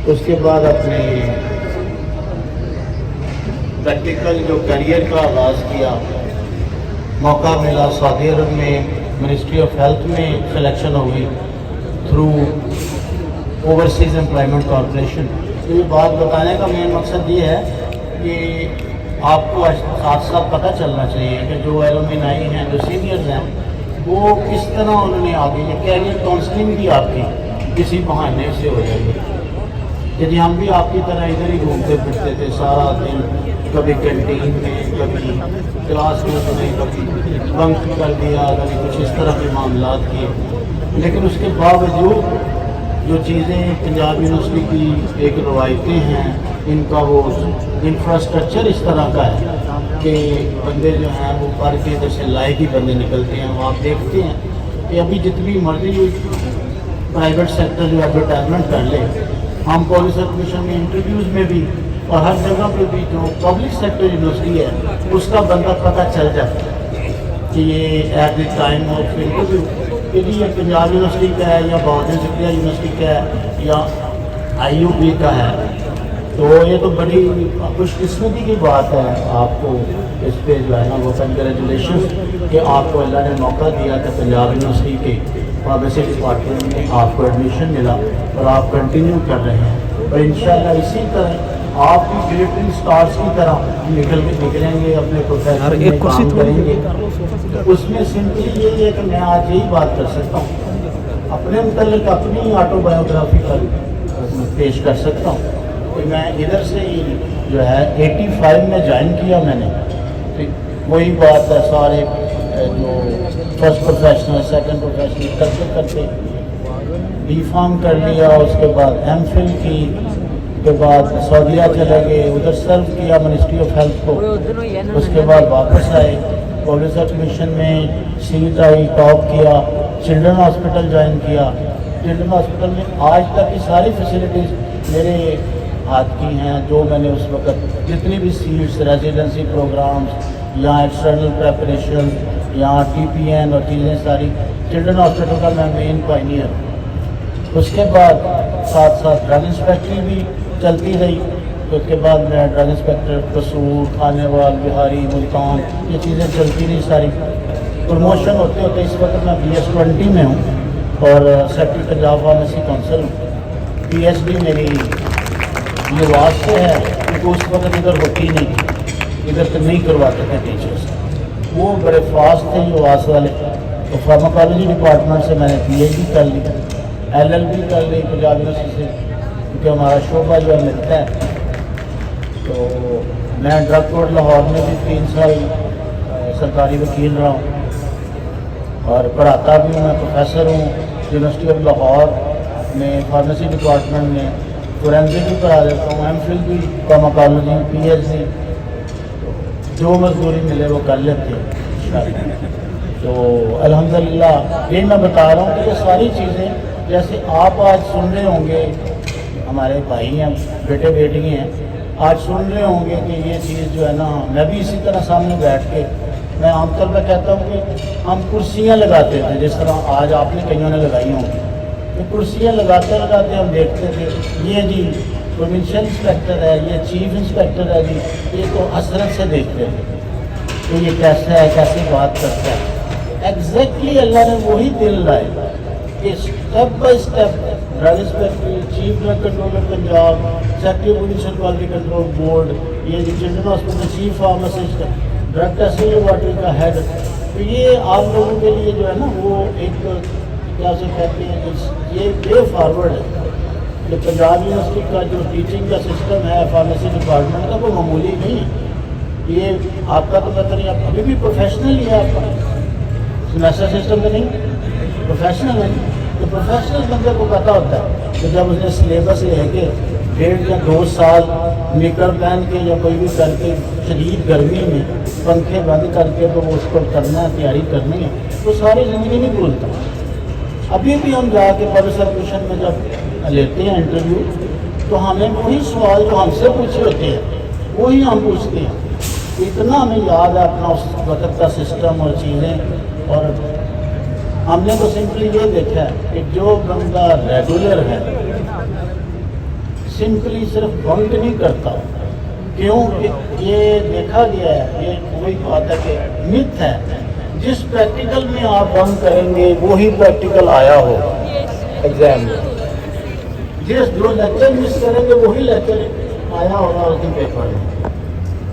اس کے بعد اپنے پریکٹیکل جو کیریئر کا آغاز کیا، موقع ملا سعودی عرب میں منسٹری آف ہیلتھ میں سلیکشن ہو گئی تھرو اوورسیز امپلائمنٹ کارپوریشن۔ تو یہ بات بتانے کا مین مقصد یہ ہے کہ آپ کو ساتھ ساتھ پتہ چلنا چاہیے کہ جو ایلومنائی ہیں، جو سینئرز ہیں، وہ کس طرح انہوں نے آگے یہ کیریئر کاؤنسلنگ بھی آپ کی کسی بہانے سے ہو جائے گی۔ یعنی ہم بھی آپ کی طرح ادھر ہی گھومتے پھرتے تھے سارا دن، کبھی کینٹین میں، کبھی کلاس میں، کبھی بنک کر دیا، کبھی کچھ اس طرح کے معاملات کیے، لیکن اس کے باوجود جو چیزیں پنجاب یونیورسٹی کی ایک روایتیں ہیں، ان کا وہ انفراسٹرکچر اس طرح کا ہے کہ بندے جو ہیں وہ پڑھ کے ادھر سے لائق ہی بندے نکلتے ہیں۔ وہ آپ دیکھتے ہیں کہ ابھی جتنی مرضی پرائیویٹ سیکٹر جو ایڈورٹائزمنٹ کر لے، ہم پالیسی کمیشن میں انٹرویوز میں بھی اور ہر جگہ پہ بھی جو پبلک سیکٹر یونیورسٹی ہے اس کا بندہ پتہ چل جاتا ہے کہ یہ at the time of interview کہ یہ پنجاب یونیورسٹی کا ہے یا بہادر ضلع یونیورسٹی کا ہے یا آئی یو بی کا ہے۔ تو یہ تو بڑی خوش قسمتی کی بات ہے آپ کو اس پہ جو ہے نا وہ کنگریچولیشن کہ آپ کو اللہ نے موقع دیا کہ پنجاب یونیورسٹی کے فارمیسی ڈپارٹمنٹ میں آپ کو ایڈمیشن ملا اور آپ کنٹینیو کر رہے ہیں، اور انشاءاللہ اسی طرح آپ بھی گلیٹرنگ سٹارز کی طرح نکلیں گے، اپنے پروفیشن میں کام کریں گے۔ اس میں سمپلی یہ ہے کہ میں آج یہی بات کر سکتا ہوں، اپنے متعلق اپنی آٹو بایوگرافی پیش کر سکتا ہوں کہ میں ادھر سے ہی جو ہے 85 میں جوائن کیا میں نے، وہی بات ہے سارے جو فرسٹ پروفیشنل سیکنڈ پروفیشنل کرتے کرتے بی فارم کر لیا، اس کے بعد ایم فل کی، کے بعد سعودیہ چلے گئے، ادھر سرو کیا منسٹری آف ہیلتھ کو، اس کے بعد واپس آئے پالیسی کمیشن میں سیٹ آئی، ٹاپ کیا، چلڈرن ہاسپٹل جوائن کیا۔ چلڈرن ہاسپٹل میں آج تک کی ساری فیسلٹیز میرے ہاتھ کی ہیں، جو میں نے اس وقت جتنی بھی سیٹس، ریزیڈنسی پروگرامز یا ایکسٹرنل پریپریشن یا ٹی پی این اور چیزیں ساری چلڈرن ہاسپٹل کا میں مین پائنیئر ہوں۔ اس کے بعد ساتھ ساتھ ڈرگ انسپیکٹری بھی چلتی رہی، تو اس کے بعد میں ڈرگ انسپیکٹر قصور، کھانے وال، بہاری، ملتان، یہ چیزیں چلتی رہی ساری۔ پروموشن ہوتے ہوتے اس وقت میں BS20 میں ہوں اور سیکٹری پنجاب فارمیسی کونسل ہوں۔ PhD میری یواس سے ہے کیونکہ اس وقت ادھر ہوتی نہیں تھی، ادھر تو نہیں کرواتے تھے ٹیچرس، وہ بڑے فاسٹ تھے یواس والے، تو فارماکالوجی ڈپارٹمنٹ سے میں نے PhD کر لی، LLB کر لی پنجاب یونیورسٹی سے، کیونکہ ہمارا شعبہ جو ہے ملتا ہے۔ تو میں ڈرگ کورٹ لاہور میں بھی 3 سال سرکاری وکیل رہا ہوں اور پڑھاتا بھی ہوں، میں پروفیسر ہوں یونیورسٹی آف لاہور میں فارمیسی ڈپارٹمنٹ میں، فورینسک بھی پڑھا دیتا ہوں، ایم فل بھی، فارماکالوجی، PhD، جو مزدوری ملے وہ کر لیتے ہیں۔ تو الحمدللہ یہ میں بتا رہا ہوں کہ یہ ساری چیزیں جیسے آپ آج سن رہے ہوں گے، ہمارے بھائی ہیں، بیٹے بیٹی ہیں، آج سن رہے ہوں گے کہ یہ چیز جو ہے نا، میں بھی اسی طرح سامنے بیٹھ کے میں عام طور پہ کہتا ہوں کہ ہم کرسیاں لگاتے تھے، جس طرح آج آپ نے کئیوں نے لگائی ہوں گی، تو کرسیاں لگاتے لگاتے ہم دیکھتے تھے یہ جی پروونشل انسپیکٹر ہے، یہ چیف انسپیکٹر ہے جی، یہ تو حسرت سے دیکھتے تھے کہ یہ کیسا ہے، کیسی بات کرتا ہے۔ ایگزیکٹلی اللہ نے وہی دل لائے کہ step by step drug inspector, chief drug controller Punjab, secretary provincial quality control board, یہ جو children hospital chief pharmacist, drug testing laboratory کا ہیڈ، تو یہ آپ لوگوں کے لیے جو ہے نا وہ ایک کیا سے کہتے ہیں، یہ وے فارورڈ ہے کہ پنجاب یونیورسٹی کا جو ٹیچنگ کا سسٹم ہے فارمیسی ڈپارٹمنٹ کا وہ معمولی نہیں ہے۔ یہ آپ کا تو بہتر نہیں، آپ ابھی بھی پروفیشنل ہی ہے، آپ کا سیمیسٹر سسٹم تو نہیں، پروفیشنل ہے۔ تو پروفیشنل بندے کو پتہ ہوتا ہے کہ جب اس نے سلیبس لے کے 1.5 یا 2 سال نکر پہن کے یا کوئی بھی کر کے شدید گرمی میں پنکھے بند کر کے تو وہ اس کو کرنا ہے، تیاری کرنی ہے، تو ساری زندگی نہیں بھولتا۔ ابھی بھی ہم جا کے پبلک سرکوشن میں جب لیتے ہیں انٹرویو تو ہمیں وہی سوال جو ہم سے پوچھے ہوتے ہیں وہی ہم پوچھتے ہیں۔ اتنا ہمیں یاد ہے اپنا اس وقت کا سسٹم اور چیزیں، اور ہم نے تو سمپلی یہ دیکھا ہے کہ جو بندہ ریگولر ہے سمپلی صرف بنک نہیں کرتا. کیوں کہ یہ دیکھا گیا ہے، یہ کوئی بات ہے کہ مت ہے، جس پریکٹیکل میں آپ بنک کریں گے وہی پریکٹیکل آیا ہو ایگزام میں. جو لیکچر مس کریں گے وہی لیکچر آیا ہوگا اس کے پیپر میں.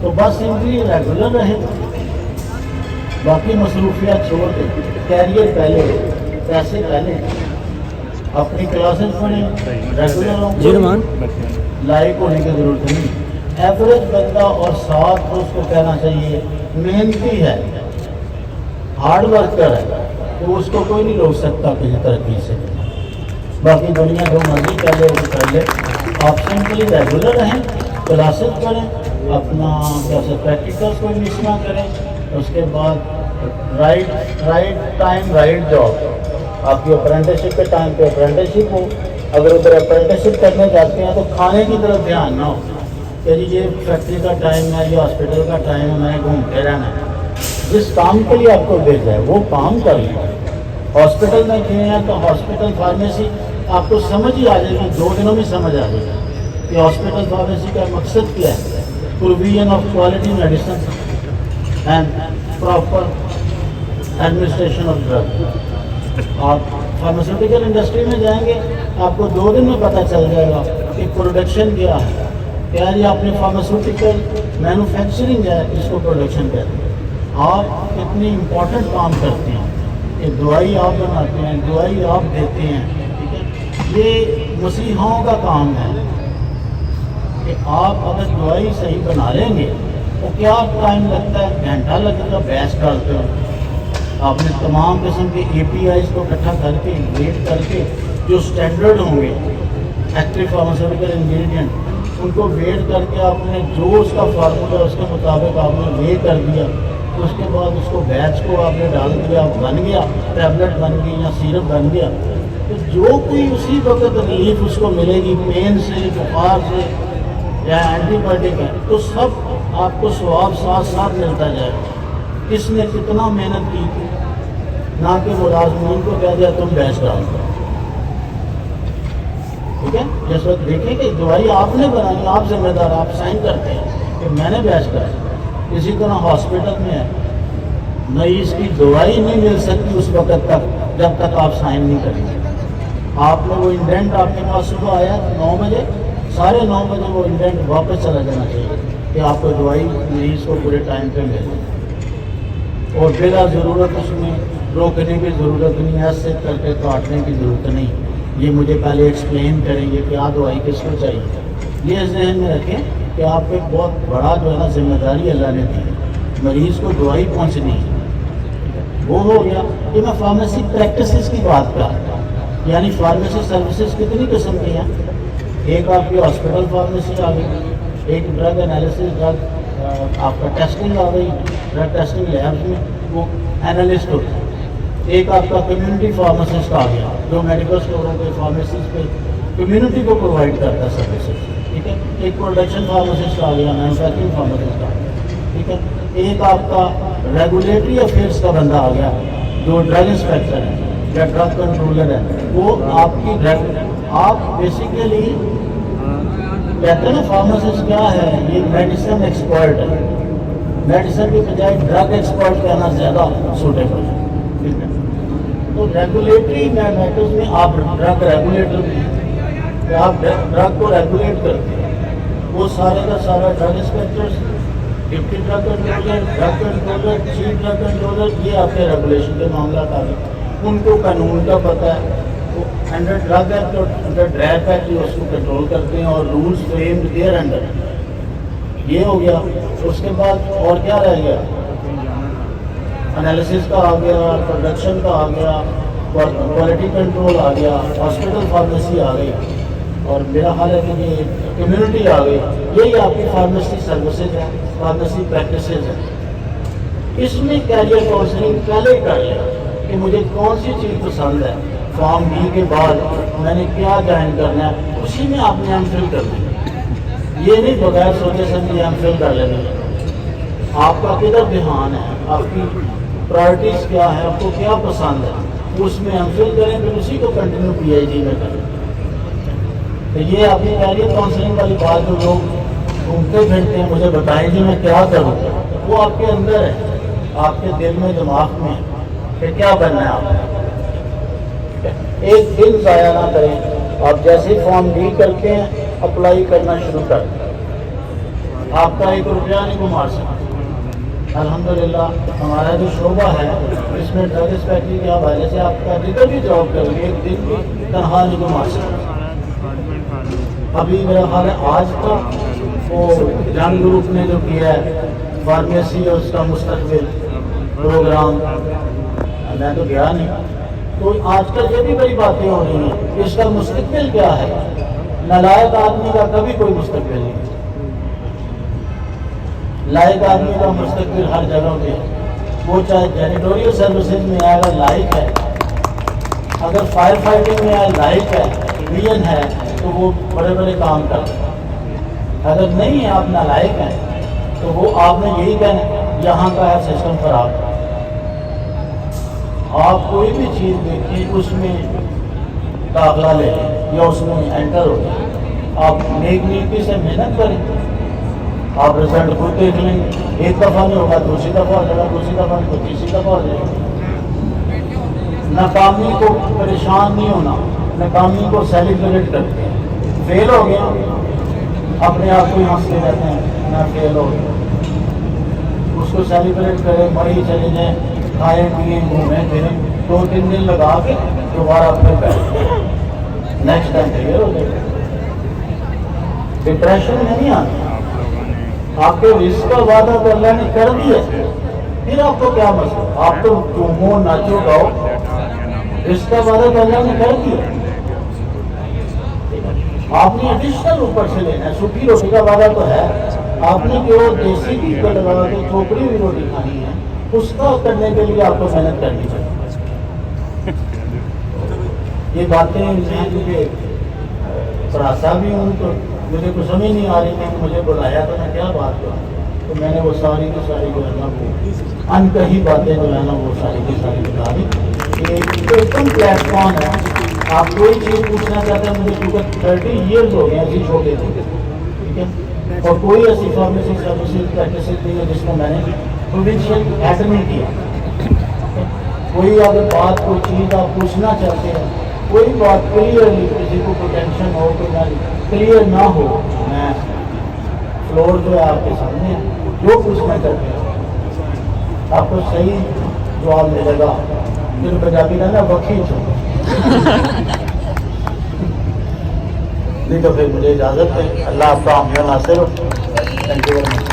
تو بس سمپلی ریگولر رہیں، باقی مصروفیات چھوڑ دیں. کیریئر پہلے، پیسے پہلے. اپنی کلاسز پڑھیں، ریگولر ہوں، لائق ہونے کی ضرورت نہیں. ایوریج بندہ اور ساتھ اس کو کہنا چاہیے محنتی ہے، ہارڈ ورکر ہے، تو اس کو کوئی نہیں روک سکتا کسی ترقی سے. باقی دنیا جو مرضی کر لے وہ کر لے. آپ سمپلی ریگولر رہیں، کلاسز پڑھیں، اپنا کیسے پریکٹیکل کوئی مس نہ کریں. اس کے بعد رائٹ ٹائم رائٹ جاب. آپ کی اپرینٹسشپ کے ٹائم پہ اپرینٹسشپ ہو. اگر ادھر اپرینٹسشپ کرنے جاتے ہیں تو کھانے کی طرف دھیان نہ ہو کہ جی یہ فیکٹری کا ٹائم ہے، یہ ہاسپٹل کا ٹائم ہے، میں گھومتے رہنا ہے. جس کام کے لیے آپ کو بھیجا ہے وہ کام کر لیں. ہاسپٹل میں گئے ہیں تو ہاسپٹل فارمیسی آپ کو سمجھ ہی آ جائے گی، 2 دنوں میں سمجھ آ جائے گی کہ ہاسپٹل فارمیسی کا مقصد کیا ہے. Provision of quality medicine and proper administration of drug. آپ فارماسیوٹیکل انڈسٹری میں جائیں گے آپ کو 2 دن میں پتہ چل جائے گا کہ پروڈکشن کیا ہے. کیا یہ اپنے فارماسیوٹیکل مینوفیکچرنگ ہے، اس کو پروڈکشن کہتے ہیں. آپ اتنی امپورٹنٹ کام کرتے ہیں کہ دوائی آپ بناتے ہیں، دوائی آپ دیتے ہیں. ٹھیک ہے، یہ مسیحاؤں کا کام ہے کہ آپ اگر دوائی صحیح بنا لیں گے تو کیا ٹائم لگتا ہے؟ گھنٹہ لگے گا. بیچ ڈالتے ہو آپ نے تمام قسم کے اے پی آئیز کو اکٹھا کر کے ویٹ کر کے جو اسٹینڈرڈ ہوں گے ایکٹیو فارماسیوٹیکل انگریڈینٹ، ان کو ویٹ کر کے آپ نے جو اس کا فارمولا اس کے مطابق آپ نے وے کر دیا. اس کے بعد اس کو بیچ کو آپ نے ڈال دیا، بن گیا، ٹیبلٹ بن گئی یا سیرپ بن گیا. تو جو کوئی اسی وقت ریلیف اس کو ملے گی پین سے، بخار سے یا اینٹی بایوٹک ہے، تو سب آپ کو ثواب ساتھ ساتھ ملتا جائے گا. کس نے کتنا محنت کی تھی، نہ کہ ملازمین کو کہہ دیا تم بیچ ڈال دو. ٹھیک ہے، جس وقت دیکھیں کہ دوائی آپ نے بنانی، آپ ذمہ دار، آپ سائن کرتے ہیں کہ میں نے بیچ کرائی. اسی طرح ہاسپٹل میں ہے، مریض کی دوائی نہیں مل سکتی اس وقت تک جب تک آپ سائن نہیں کریں گے. آپ نے وہ انڈینٹ آپ کے پاس صبح آیا 9 بجے، 9:30 بجے وہ انڈینٹ واپس چلا جانا چاہیے کہ آپ کو دوائی مریض کو پورے ٹائم پہ ملے. اور بلا ضرورت اس میں روکنے کی ضرورت نہیں، ایسے کر کے کاٹنے کی ضرورت نہیں. یہ مجھے پہلے ایکسپلین کریں گے کہ دوائی کس کو چاہیے. یہ ذہن میں رکھیں کہ آپ کو ایک بہت بڑا جو ہے نا ذمہ داری اللہ نے دی ہے، مریض کو دوائی پہنچنی ہے. وہ ہو گیا. یہ میں فارمیسی پریکٹسز کی بات کر رہا ہوں، یعنی فارمیسی سروسز کتنی قسم کی ہیں. ایک آپ کی ہاسپٹل فارمیسی آ گئی، ایک ڈرگ انالیسس، ڈرگ آپ کا ٹیسٹنگ آ گئی، ڈرگ ٹیسٹنگ لیبس میں وہ انالسٹ ہوتا ہے. ایک آپ کا کمیونٹی فارماسسٹ آ گیا جو میڈیکل اسٹوروں پہ فارمیسیز پہ کمیونٹی کو پرووائڈ کرتا ہے سروسز. ٹھیک ہے، ایک پروڈکشن فارماسسٹ آ گیا، مینوفیکچرنگ فارماسسٹ آ گیا. ٹھیک ہے، ایک آپ کا ریگولیٹری افیئرس کا بندہ آ گیا جو ڈرگ انسپیکٹر ہے یا ڈرگ کنٹرولر ہے. وہ آپ کی ڈرگ، آپ بیسیکلی کہتے ہیں نا فارماسسٹ کیا ہے، یہ میڈیسن ایکسپرٹ ہے. میڈیسن کی بجائے ڈرگ ایکسپرٹ کہنا زیادہ سوٹیبل ہے. ٹھیک ہے، تو ریگولیٹری میٹرز میں آپ ڈرگ ریگولیٹر بھی ہیں کہ آپ ڈرگ کو ریگولیٹ کرتے ہیں. وہ سارے کا سارا drug inspectors, deputy drug controller, chief drug controller, یہ آپ کے ریگولیشن کے معاملات آ گئے. ان کو قانون کا پتہ ہے، وہ انڈر ڈرگ ایکٹ اور انڈر ڈریپ ایکٹ جو اس کو کنٹرول کرتے ہیں اور رولس فریمڈ دیئر انڈر. یہ ہو گیا. اس کے بعد اور کیا رہ گیا؟ انالیسس کا آ گیا، پروڈکشن کا آ گیا، کوالٹی کنٹرول آ گیا، ہاسپٹل فارمیسی آ گئی، اور میرا خیال ہے کہ یہ کمیونٹی آ گئی. یہی آپ کی فارمیسی سروسز ہیں، فارمیسی پریکٹسز ہیں. اس میں کیریئر کاؤنسلنگ پہلے ہی کر لیا کہ مجھے کون سی چیز پسند ہے. فارم بی کے بعد میں نے کیا جوائن کرنا ہے، اسی میں آپ نے ایم فل کرنا ہے. یہ نہیں بغیر سوچے سمجھے ایم فل کر لینا. آپ کا کدھر دھیان ہے، آپ کی پرائرٹیز کیا ہے، آپ کو کیا پسند ہے، اس میں ایم فل کریں، پھر اسی کو کنٹینیو پی ایچ ڈی میں کریں. یہ ابھی کہہ رہی ہے کاؤنسلنگ والی بات، جو لوگ گھومتے پھرتے ہیں مجھے بتائیں جی میں کیا کروں، وہ آپ کے اندر ہے، آپ کے دل میں دماغ میں کہ کیا بننا ہے آپ۔ ایک دن ضائع نہ کریں، آپ جیسے فارم ڈی کرتے ہیں اپلائی کرنا شروع کر دیں، آپ کا 1 روپیہ نہیں گمار سکتے۔ الحمدللہ ہمارا جو شعبہ ہے اس میں ڈرگ انسپیکٹری کے حوالے سے آپ کا جدھر بھی جاب کریں گے ایک دن بھی تنہا نہیں گمار سکتے۔ ابھی میرا خیال ہے آج کا وہ جنگ گروپ نے جو کیا ہے فارمیسی اور اس کا مستقبل پروگرام، میں تو گیا نہیں، تو آج کل یہ بھی بڑی باتیں ہو رہی ہیں، اس کا مستقبل کیا ہے؟ نالائق آدمی کا کبھی کوئی مستقبل نہیں، لائق آدمی کا مستقبل ہر جگہ پہ ہے، وہ چاہے جینیٹوریل سروسز میں آئے اگر لائق ہے، اگر فائر فائٹنگ میں آئے لائق ہے، وین ہے، تو وہ بڑے بڑے کام کرتے ہیں۔ اگر نہیں ہے آپ نالائق ہیں تو وہ آپ نے یہی کہنا یہاں کا ہے سسٹم خراب۔ آپ کوئی بھی چیز دیکھیں اس میں داخلہ لے لیں یا اس میں انٹر ہو جائیں، آپ نیک نیتی سے محنت کریں، آپ رزلٹ خود دیکھ لیں گے، ایک دفعہ نہیں ہوگا دوسری دفعہ ہو جائے گا، دوسری دفعہ نہیں تو تیسری دفعہ ہو جائے گا۔ ناکامی کو پریشان نہیں ہونا، ناکامی کو سیلیبریٹ کرتے ہیں، فیل ہو گیا اپنے آپ کو ہی ہنستے رہتے ہیں، نہ فیل ہو گیا اس کو سیلیبریٹ کریں، مری چلے جائیں، کھائیں پیئیں گھومیں پھریں، 2-3 دن لگا کے دوبارہ پھر بیٹھ نیکسٹ ٹائم کلیئر ہو جائے گا۔ ڈپریشن میں نہیں آنا، آپ کے رزق کا وعدہ تو اللہ نے کر دیا، پھر آپ کو کیا مسئلہ، آپ تو گھومو ناچو گاؤ، رزق کا وعدہ تو اللہ نے کر دیا، آپ نے ایڈیشنل اوپر سے لینا ہے۔ سوکھی روٹی کا وعدہ تو ہے، آپ نے جو دیسی گھی کو لگا کے چوپڑی ہوئی روٹی کھانی ہے اس کا کرنے کے لیے آپ کو محنت کرنی چاہیے۔ یہ باتیں میں مجھے پڑھاتا بھی ہوں تو مجھے کچھ سمجھ نہیں آ رہی تھی کہ مجھے بلایا تو میں کیا بات کروں، تو میں نے وہ ساری کی ساری جو ہے نا وہ ان کہی باتیں جو ہے نا وہ ساری کی ساری بتا دی۔ یہ ایک دم پلیٹ فارم ہے، آپ کوئی چیز پوچھنا چاہتے ہیں، مجھے کیونکہ 30 ایئرز ہو گئے ایسی چھوٹے تھے، ٹھیک ہے، اور کوئی ایسی فارمیسی سروسز پریکٹسز نہیں ہے جس کو میں نے پروونشل ایڈ نہیں کیا۔ کوئی اگر بات کوئی چیز آپ پوچھنا چاہتے ہیں، کوئی بات کلیئرلی کسی کو کوئی ٹینشن ہو کوئی کلیئر نہ ہو، میں فلور جو ہے آپ کے سامنے جو پوچھنا چاہتے ہیں آپ کو صحیح جواب ملے گا، پھر پنجابی کا نا وکھی چھو نہیں تو پھر مجھے اجازت ہے، اللہ آپ کا حامی و ناصر ہو۔ Thank you very much.